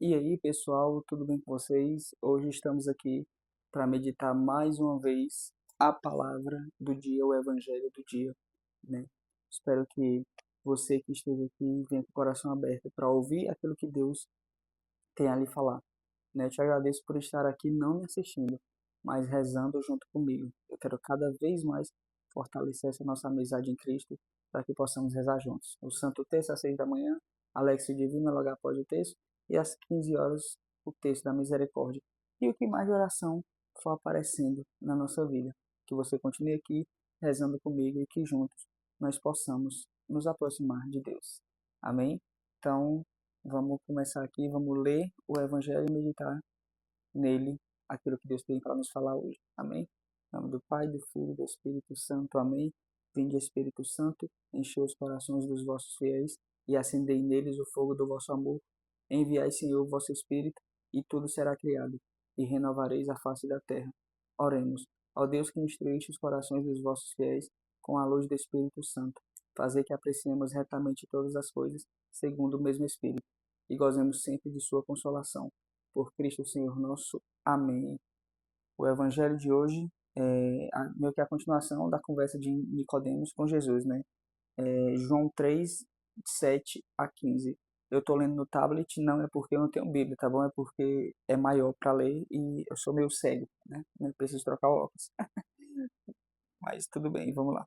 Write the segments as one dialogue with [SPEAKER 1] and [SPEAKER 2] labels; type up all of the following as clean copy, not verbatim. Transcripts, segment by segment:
[SPEAKER 1] E aí, pessoal, tudo bem com vocês? Hoje estamos aqui para meditar mais uma vez a palavra do dia, o evangelho do dia, né? Espero que você que esteja aqui venha com o coração aberto para ouvir aquilo que Deus tem a lhe falar, né? Eu te agradeço por estar aqui não me assistindo, mas rezando junto comigo. Eu quero cada vez mais fortalecer essa nossa amizade em Cristo para que possamos rezar juntos. O Santo Terço às 6 da manhã, Alex Divina, logo após o texto, e às 15 horas o texto da misericórdia. E o que mais de oração for aparecendo na nossa vida. Que você continue aqui rezando comigo e que juntos nós possamos nos aproximar de Deus. Amém? Então, vamos começar aqui, vamos ler o Evangelho e meditar nele aquilo que Deus tem para nos falar hoje. Amém? Em nome do Pai, do Filho e do Espírito Santo. Amém. Vinde, Espírito Santo, enchei os corações dos vossos fiéis e acendei neles o fogo do vosso amor. Enviai, Senhor, o vosso Espírito, e tudo será criado, e renovareis a face da terra. Oremos. Ó Deus que instruíste os corações dos vossos fiéis com a luz do Espírito Santo, fazer que apreciemos retamente todas as coisas, segundo o mesmo Espírito, e gozemos sempre de sua consolação. Por Cristo Senhor nosso. Amém. O evangelho de hoje é meio que a continuação da conversa de Nicodemos com Jesus, né? João 3, 7 a 15. Eu estou lendo no tablet, não é porque eu não tenho Bíblia, tá bom? É porque é maior para ler e eu sou meio cego, né? Eu preciso trocar o óculos. Mas tudo bem, vamos lá.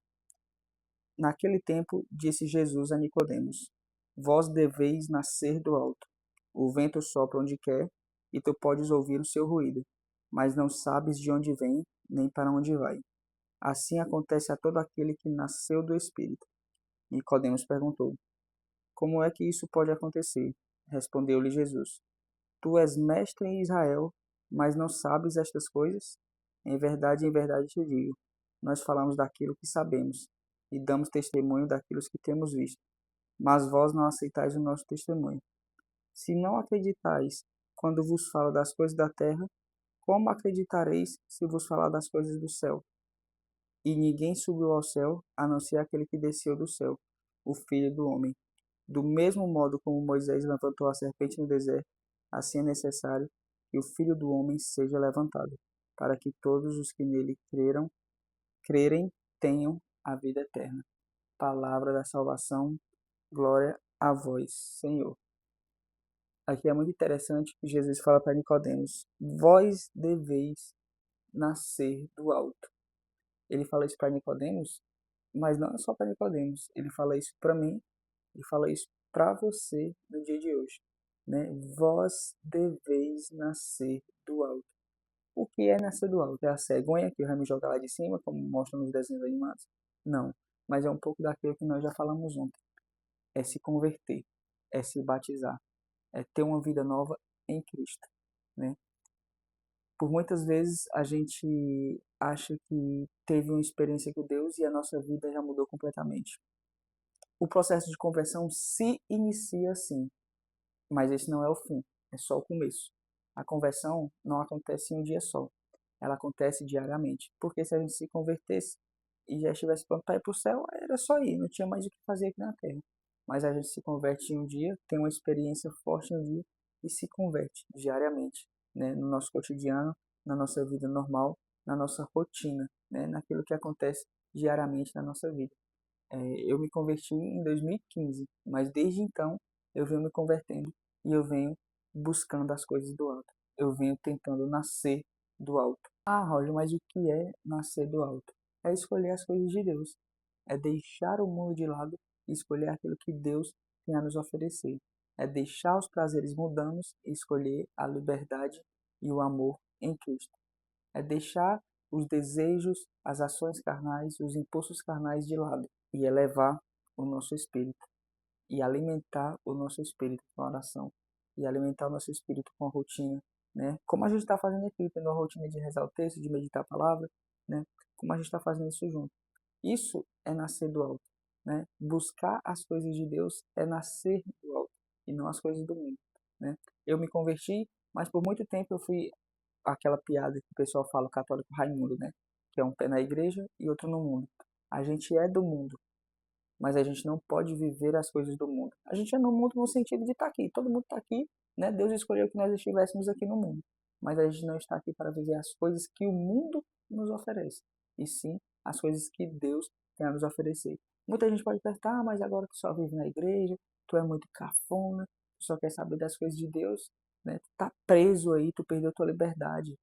[SPEAKER 1] Naquele tempo, disse Jesus a Nicodemos: Vós deveis nascer do alto. O vento sopra onde quer, e tu podes ouvir o seu ruído, mas não sabes de onde vem, nem para onde vai. Assim acontece a todo aquele que nasceu do Espírito. Nicodemos perguntou: Como é que isso pode acontecer? Respondeu-lhe Jesus: Tu és mestre em Israel, mas não sabes estas coisas? Em verdade te digo, nós falamos daquilo que sabemos, e damos testemunho daquilo que temos visto, mas vós não aceitais o nosso testemunho. Se não acreditais quando vos falo das coisas da terra, como acreditareis se vos falar das coisas do céu? E ninguém subiu ao céu, a não ser aquele que desceu do céu, o Filho do Homem. Do mesmo modo como Moisés levantou a serpente no deserto, assim é necessário que o Filho do Homem seja levantado, para que todos os que nele crerem, tenham a vida eterna. Palavra da salvação, glória a vós, Senhor. Aqui é muito interessante que Jesus fala para Nicodemos: Vós deveis nascer do alto. Ele fala isso para Nicodemos, mas não é só para Nicodemos. Ele fala isso para mim e fala isso para você no dia de hoje, né? Vós deveis nascer do alto. O que é nascer do alto? É a cegonha que vai me jogar lá de cima, como mostram nos desenhos animados? Não, mas é um pouco daquilo que nós já falamos ontem. É se converter, é se batizar, é ter uma vida nova em Cristo, né? Por muitas vezes a gente acha que teve uma experiência com Deus e a nossa vida já mudou completamente. O processo de conversão se inicia assim, mas esse não é o fim, é só o começo. A conversão não acontece em um dia só, ela acontece diariamente. Porque se a gente se convertesse e já estivesse pronto para ir para o céu, era só ir, não tinha mais o que fazer aqui na terra. Mas a gente se converte em um dia, tem uma experiência forte em um dia e se converte diariamente, né? No nosso cotidiano, na nossa vida normal, na nossa rotina, né? Naquilo que acontece diariamente na nossa vida. Eu me converti em 2015, mas desde então eu venho me convertendo e eu venho buscando as coisas do alto. Eu venho tentando nascer do alto. Ah, Roger, mas o que é nascer do alto? É escolher as coisas de Deus. É deixar o mundo de lado e escolher aquilo que Deus tem a nos oferecer. É deixar os prazeres mundanos e escolher a liberdade e o amor em Cristo. É deixar os desejos, as ações carnais, os impulsos carnais de lado e elevar o nosso espírito e alimentar o nosso espírito com a oração e alimentar o nosso espírito com a rotina, né? Como a gente está fazendo aqui, tendo a rotina de rezar o texto, de meditar a palavra, né? Como a gente está fazendo isso junto. Isso é nascer do alto, né? Buscar as coisas de Deus é nascer do alto e não as coisas do mundo, né? Eu me converti, mas por muito tempo eu fui aquela piada que o pessoal fala, o católico Raimundo, né? Que é um pé na igreja e outro no mundo. A gente é do mundo, mas a gente não pode viver as coisas do mundo. A gente é no mundo no sentido de estar aqui. Todo mundo está aqui, né? Deus escolheu que nós estivéssemos aqui no mundo, mas a gente não está aqui para viver as coisas que o mundo nos oferece, e sim as coisas que Deus tem a nos oferecer. Muita gente pode perguntar, mas agora tu só vive na igreja, tu é muito cafona, tu só quer saber das coisas de Deus, né? Tu tá preso aí, tu perdeu tua liberdade.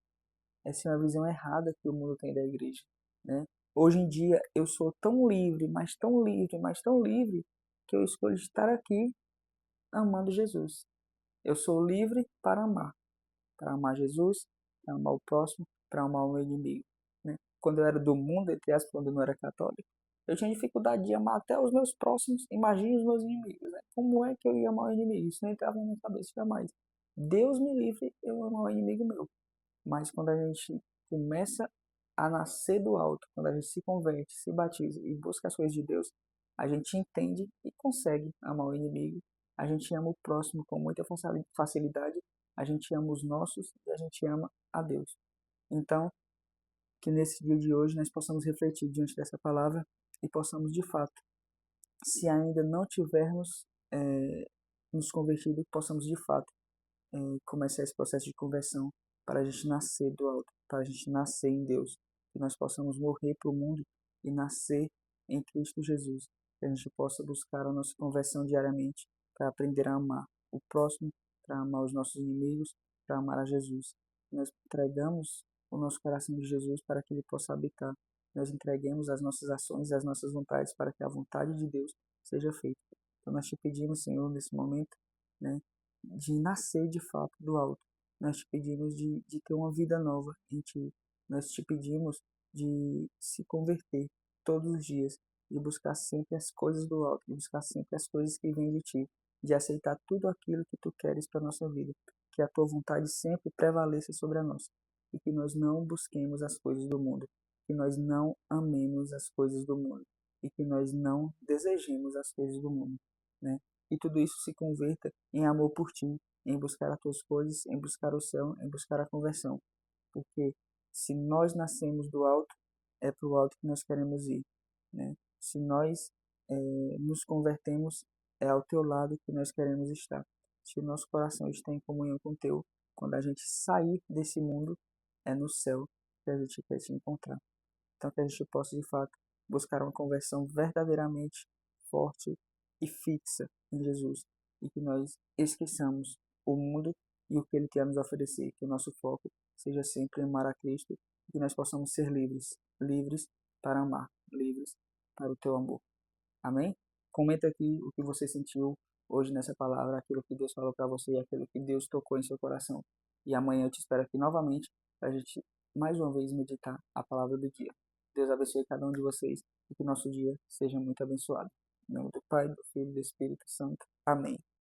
[SPEAKER 1] Essa é uma visão errada que o mundo tem da igreja, né? Hoje em dia eu sou tão livre, mas tão livre, mas tão livre, que eu escolho estar aqui amando Jesus. Eu sou livre para amar Jesus, para amar o próximo, para amar o meu inimigo, né? Quando eu era do mundo, entre aspas, quando eu não era católico, eu tinha dificuldade de amar até os meus próximos, imagine os meus inimigos, né? Como é que eu ia amar o inimigo? Isso não entrava na minha cabeça jamais. Deus me livre, eu amar o inimigo meu. Mas quando a gente começa a nascer do alto, quando a gente se converte, se batiza e busca as coisas de Deus, a gente entende e consegue amar o inimigo. A gente ama o próximo com muita facilidade, a gente ama os nossos e a gente ama a Deus. Então, que nesse dia de hoje nós possamos refletir diante dessa palavra e possamos de fato, se ainda não tivermos nos convertido, possamos de fato começar esse processo de conversão para a gente nascer do alto, para a gente nascer em Deus, que nós possamos morrer para o mundo e nascer em Cristo Jesus, que a gente possa buscar a nossa conversão diariamente para aprender a amar o próximo, para amar os nossos inimigos, para amar a Jesus. Nós entregamos o nosso coração de Jesus para que ele possa habitar. Nós entreguemos as nossas ações e as nossas vontades para que a vontade de Deus seja feita. Então nós te pedimos, Senhor, nesse momento, né, de nascer de fato do alto. Nós te pedimos de ter uma vida nova em ti. Nós te pedimos de se converter todos os dias, de buscar sempre as coisas do alto, de buscar sempre as coisas que vêm de ti, de aceitar tudo aquilo que tu queres para a nossa vida. Que a tua vontade sempre prevaleça sobre a nossa. E que nós não busquemos as coisas do mundo. Que nós não amemos as coisas do mundo. E que nós não desejemos as coisas do mundo, né? E tudo isso se converta em amor por ti, em buscar as tuas coisas, em buscar o céu, em buscar a conversão. Porque se nós nascemos do alto, é para o alto que nós queremos ir, né? Se nós nos convertemos, é ao teu lado que nós queremos estar. Se o nosso coração está em comunhão com o teu, quando a gente sair desse mundo, é no céu que a gente quer te encontrar. Então que a gente possa de fato buscar uma conversão verdadeiramente forte e fixa em Jesus e que nós esqueçamos o mundo e o que ele tem a nos oferecer, que o nosso foco seja sempre amar a Cristo e que nós possamos ser livres, livres para amar, livres para o teu amor. Amém? Comenta aqui o que você sentiu hoje nessa palavra, aquilo que Deus falou para você, aquilo que Deus tocou em seu coração. E amanhã eu te espero aqui novamente para a gente mais uma vez meditar a palavra do dia. Deus abençoe cada um de vocês e que nosso dia seja muito abençoado. Em nome do Pai, do Filho e do Espírito Santo. Amém.